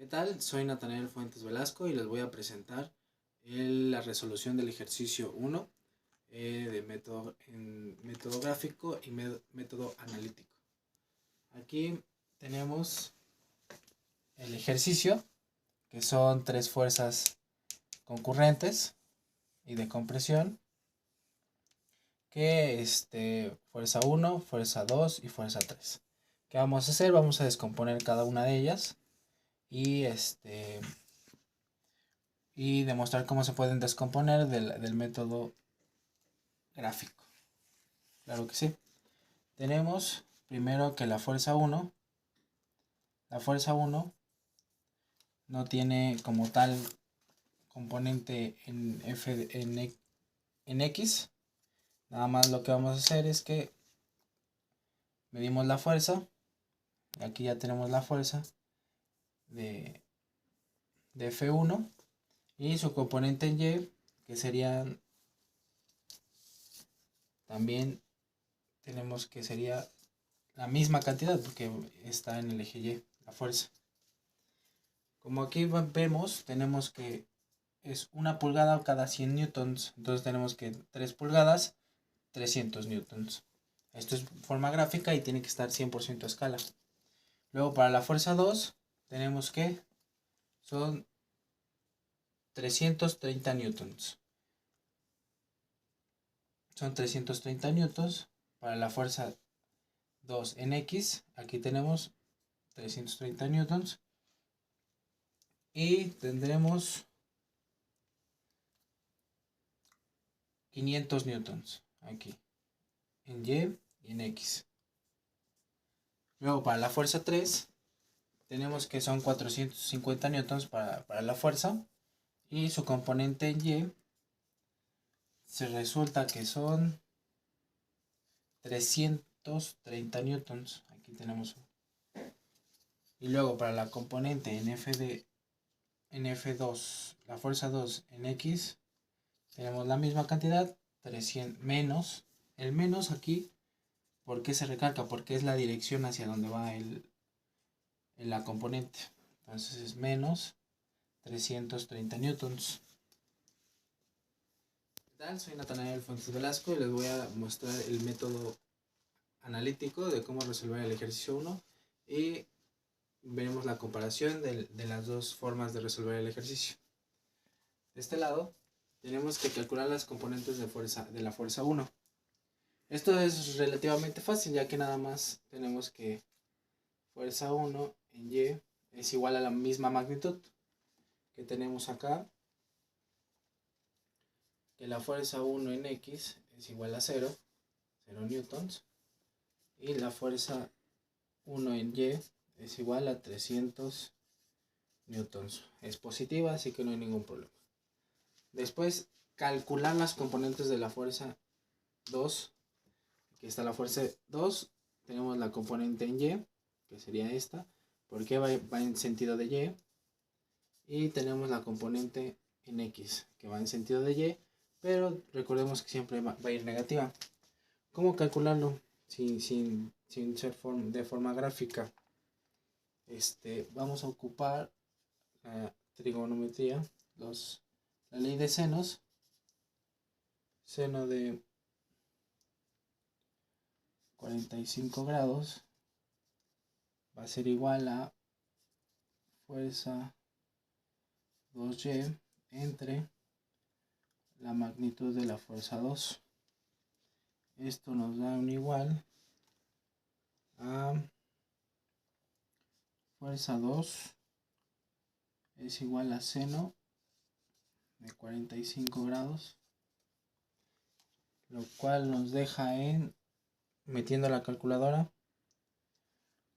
¿Qué tal? Soy Natanael Fuentes Velasco y les voy a presentar la resolución del ejercicio 1 de método gráfico y método analítico. Aquí tenemos el ejercicio, que son 3 fuerzas concurrentes y de compresión, que fuerza 1, fuerza 2 y fuerza 3. ¿Qué vamos a hacer? Vamos a descomponer cada una de ellas y demostrar cómo se pueden descomponer del método gráfico. Claro que sí. Tenemos primero que la fuerza 1 no tiene como tal componente en X. Nada más lo que vamos a hacer es que medimos la fuerza. Aquí ya tenemos la fuerza de F1 y su componente en Y, que serían también tenemos que sería la misma cantidad porque está en el eje Y la fuerza. Como aquí vemos, tenemos que es 1 pulgada cada 100 newtons, entonces tenemos que 3 pulgadas 300 newtons. Esto es forma gráfica y tiene que estar 100% a escala. Luego para la fuerza 2 tenemos que son 330 newtons. Son 330 newtons para la fuerza 2 en X. Aquí tenemos 330 newtons. Y tendremos 500 newtons aquí en Y y en X. Luego para la fuerza 3 tenemos que son 450 newtons para la fuerza y su componente en Y se resulta que son 330 newtons. Aquí tenemos. Y luego para la componente en F2, la fuerza 2 en X, tenemos la misma cantidad, 300 menos. El menos aquí, ¿por qué se recalca? Porque es la dirección hacia donde va la componente. Entonces es menos 330 newtons. ¿Qué tal? Soy Natanael Fuentes Velasco y les voy a mostrar el método analítico de cómo resolver el ejercicio 1 y veremos la comparación de las dos formas de resolver el ejercicio. De este lado tenemos que calcular las componentes de la fuerza 1. Esto es relativamente fácil, ya que nada más tenemos que fuerza 1 en Y es igual a la misma magnitud que tenemos acá, que la fuerza 1 en X es igual a 0 newtons, y la fuerza 1 en Y es igual a 300 newtons. Es positiva, así que no hay ningún problema. Después, calcular las componentes de la fuerza 2. Aquí está la fuerza 2. Tenemos la componente en Y, que sería esta, porque va en sentido de Y. Y tenemos la componente en X, que va en sentido de Y, pero recordemos que siempre va a ir negativa. ¿Cómo calcularlo sin ser de forma gráfica? Vamos a ocupar la trigonometría, la ley de senos. Seno de 45 grados va a ser igual a fuerza 2y entre la magnitud de la fuerza 2. Esto nos da un igual a fuerza 2 es igual a seno de 45 grados, lo cual nos deja en, metiendo la calculadora,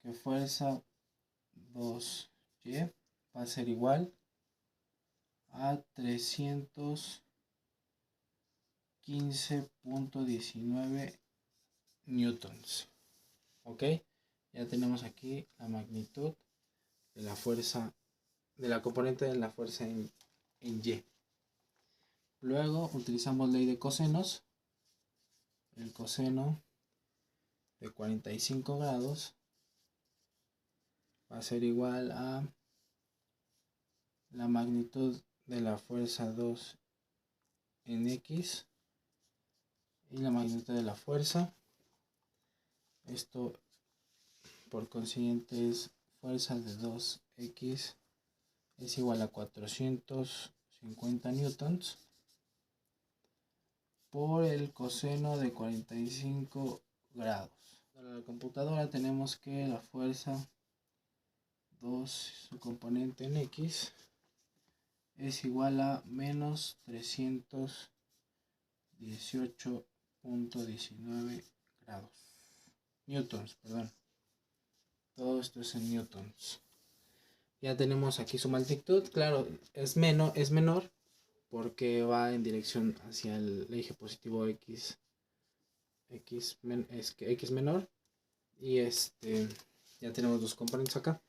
que fuerza 2y va a ser igual a 315.19 newtons. Ok, ya tenemos aquí la magnitud de la fuerza, de la componente de la fuerza en Y. Luego utilizamos ley de cosenos. El coseno de 45 grados va a ser igual a la magnitud de la fuerza 2 en X y la magnitud de la fuerza. Esto por consiguiente es fuerza de 2X es igual a 450 newtons por el coseno de 45 grados. Para la computadora tenemos que la fuerza 2, su componente en X, es igual a menos 318.19 grados. Newtons, perdón. Todo esto es en newtons. Ya tenemos aquí su magnitud. Claro, es menor porque va en dirección hacia el eje positivo X menor. Y ya tenemos dos componentes acá.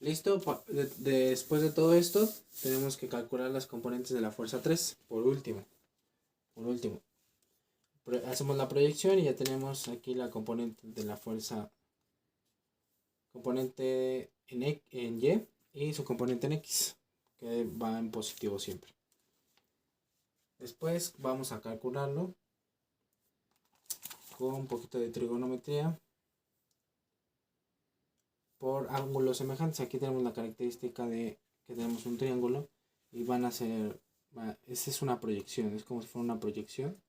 Listo, después de todo esto tenemos que calcular las componentes de la fuerza 3 por último. Hacemos la proyección y ya tenemos aquí la componente de la fuerza, componente en Y y su componente en X, que va en positivo siempre. Después vamos a calcularlo con un poquito de trigonometría por ángulos semejantes. Aquí tenemos la característica de que tenemos un triángulo y van a ser, esa es una proyección, es como si fuera una proyección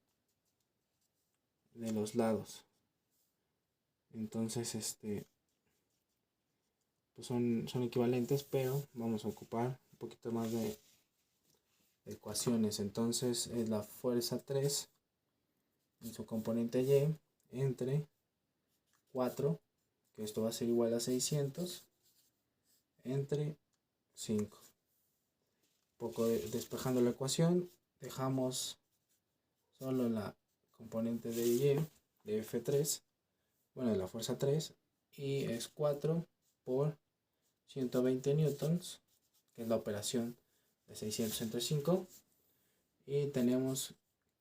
de los lados. Entonces pues son equivalentes, pero vamos a ocupar un poquito más de ecuaciones. Entonces es la fuerza 3 en su componente Y entre 4, que esto va a ser igual a 600, entre 5. Poco despejando la ecuación, dejamos solo la componente de Y, de F3, bueno, de la fuerza 3, y es 4 por 120 newtons, que es la operación de 600 entre 5, y tenemos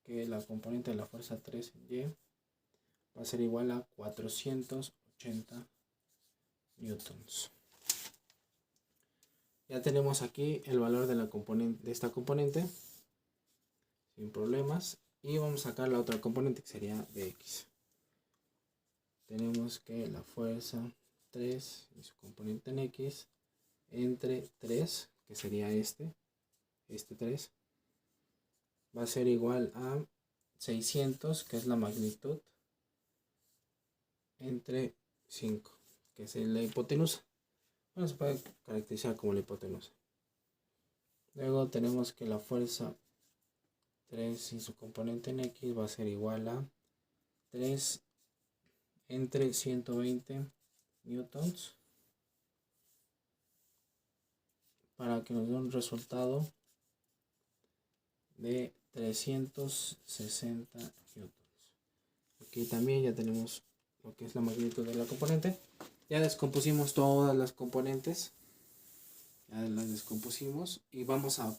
que la componente de la fuerza 3 en Y va a ser igual a 480 newtons. Ya tenemos aquí el valor de esta componente sin problemas, y vamos a sacar la otra componente que sería de X. Tenemos que la fuerza 3 y su componente en X entre 3, que sería este 3, va a ser igual a 600, que es la magnitud, entre 5, que es la hipotenusa. Bueno, se puede caracterizar como la hipotenusa. Luego tenemos que la fuerza 3 y su componente en X va a ser igual a 3 entre 120 newtons, para que nos dé un resultado de 360 newtons. Aquí también ya tenemos lo que es la magnitud de la componente. Ya descompusimos todas las componentes, ya las descompusimos y vamos a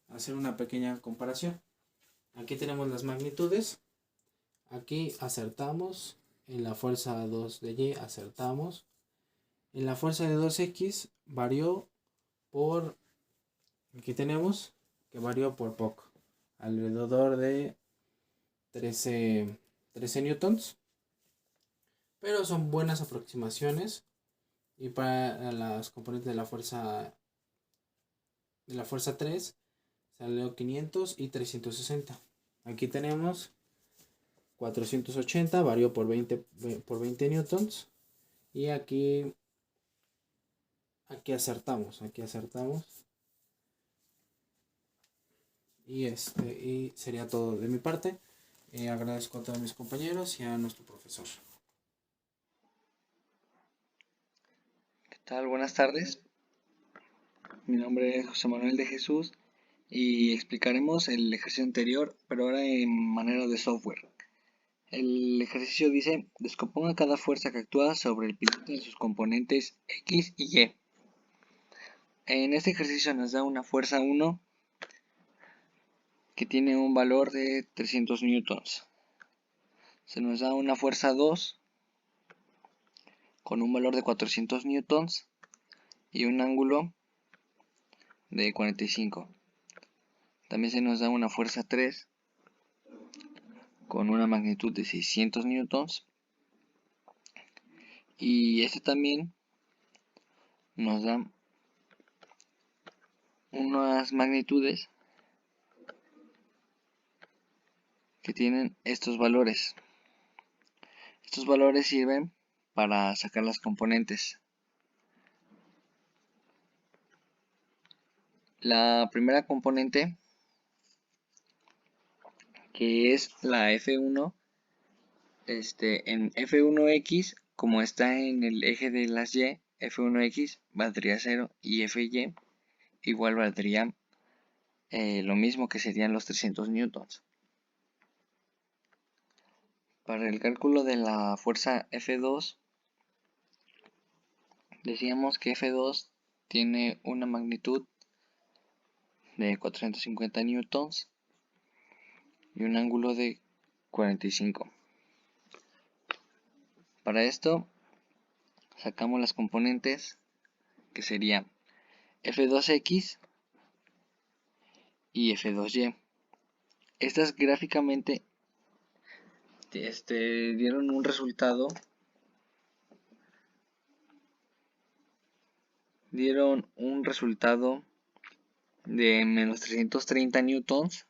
hacer una pequeña comparación. Aquí tenemos las magnitudes. Aquí acertamos. En la fuerza 2 de Y acertamos. En la fuerza de 2X varió por, aquí tenemos que varió por poco, alrededor de 13 newtons, pero son buenas aproximaciones. Y para las componentes de la fuerza 3 salió 500 y 360. Aquí tenemos 480, varió por 20 newtons, y aquí acertamos, y sería todo de mi parte. Agradezco a todos mis compañeros y a nuestro profesor. ¿Qué tal? Buenas tardes. Mi nombre es José Manuel de Jesús y explicaremos el ejercicio anterior, pero ahora en manera de software. El ejercicio dice: descomponga cada fuerza que actúa sobre el piloto de sus componentes X y Y. En este ejercicio nos da una fuerza 1 que tiene un valor de 300 newtons. Se nos da una fuerza 2 con un valor de 400 newtons y un ángulo de 45. También se nos da una fuerza 3 con una magnitud de 600 newtons, y este también nos da unas magnitudes que tienen estos valores. Estos valores sirven para sacar las componentes. La primera componente, que es la F1, en F1X, como está en el eje de las Y, F1X valdría 0 y Fy igual valdría lo mismo, que serían los 300 newtons. Para el cálculo de la fuerza F2, decíamos que F2 tiene una magnitud de 450 newtons y un ángulo de 45. Para esto sacamos las componentes, que serían F2X y F2Y. Estas gráficamente dieron un resultado de menos 330 newtons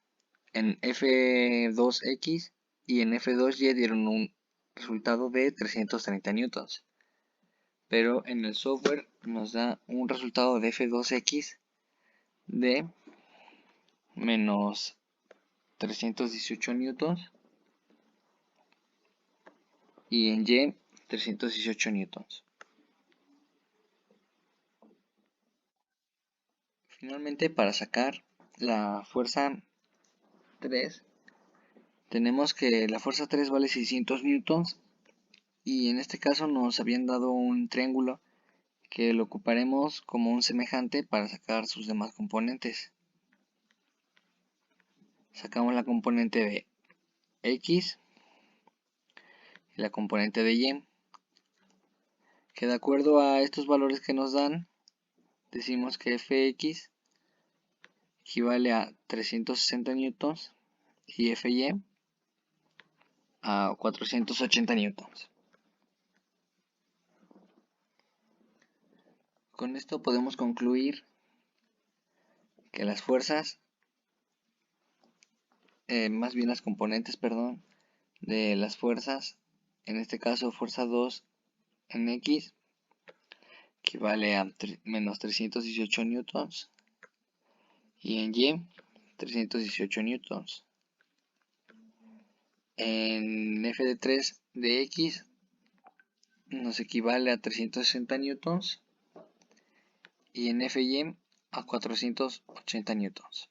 en F2X, y en F2Y dieron un resultado de 330 newtons. Pero en el software nos da un resultado de F2X de menos 318 newtons y en Y 318 newtons. Finalmente, para sacar la fuerza 3, tenemos que la fuerza 3 vale 600 newtons, y en este caso nos habían dado un triángulo que lo ocuparemos como un semejante para sacar sus demás componentes. Sacamos la componente de X y la componente de Y, que de acuerdo a estos valores que nos dan, decimos que Fx equivale a 360 newtons y Fy a 480 newtons. Con esto podemos concluir que las fuerzas, más bien las componentes, de las fuerzas, en este caso fuerza 2 en X, equivale a menos 318 newtons, y en Y 318 newtons. En F de 3 de X nos equivale a 360 newtons y en Fy a 480 newtons.